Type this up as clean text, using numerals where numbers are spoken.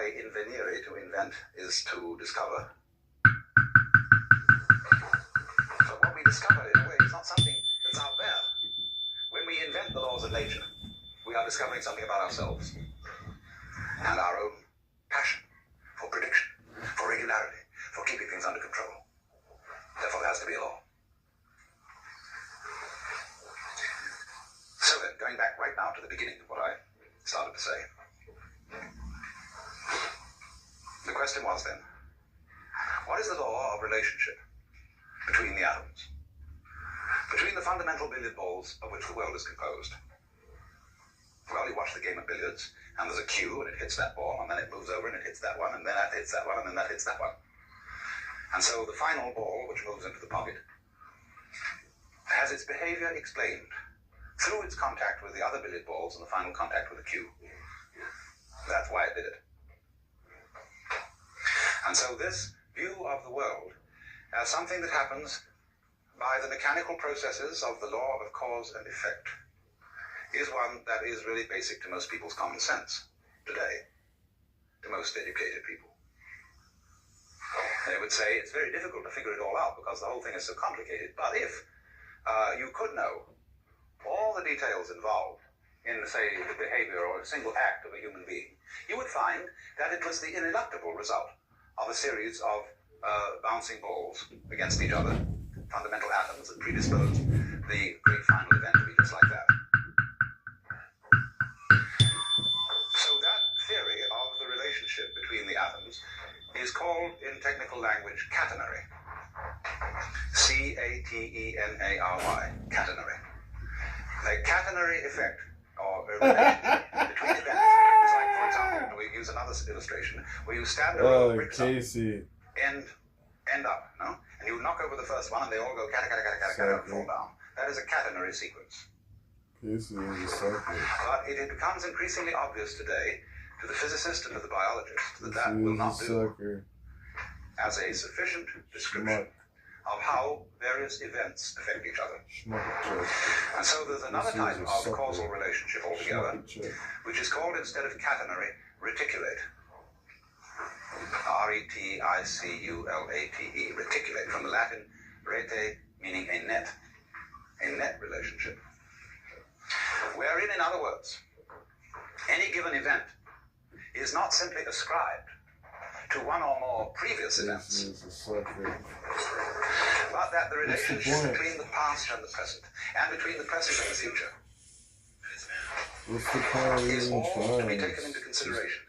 way invenire, to invent, is to discover. But what we discover, in a way, is not something that's out there. When we invent the laws of nature, we are discovering something about ourselves and our own passion for prediction, for regularity, for keeping things under control. Therefore, there has to be a law. So then, going back right now to the beginning of what I started to say, the question was then, what is the law of relationship between the atoms, between the fundamental billiard balls of which the world is composed? Well, you watch the game of billiards, and there's a cue, and it hits that ball, and then it moves over, and it hits that one, and then that hits that one, and then that hits that one. And so the final ball, which moves into the pocket, has its behavior explained through its contact with the other billiard balls and the final contact with the cue. That's why it did it. And so this view of the world as something that happens by the mechanical processes of the law of cause and effect is one that is really basic to most people's common sense today, to most educated people. They would say it's very difficult to figure it all out because the whole thing is so complicated. But if you could know all the details involved in, say, the behavior or a single act of a human being, you would find that it was the ineluctable result of a series of bouncing balls against each other, fundamental atoms that predispose the great final event to be just like that. So that theory of the relationship between the atoms is called, in technical language, catenary. C-A-T-E-N-A-R-Y, catenary. The catenary effect, or relationship between events, is like, for example, we use another illustration, where you stand a row of bricks up, end up, no? And you knock over the first one, and they all go cata, cata, cata, cata, cata, and fall down. That is a catenary sequence. But it becomes increasingly obvious today to the physicist and to the biologist that that will not do as a sufficient description of how various events affect each other. And so there's another type of causal relationship altogether, which is called, instead of catenary, reticulate. R-E-T-I-C-U-L-A-T-E, reticulate, from the Latin rete, meaning a net relationship. Wherein, in other words, any given event is not simply ascribed to one or more previous events, but that the relationship between the past and the present, and between the present and the future, is all to be taken into consideration.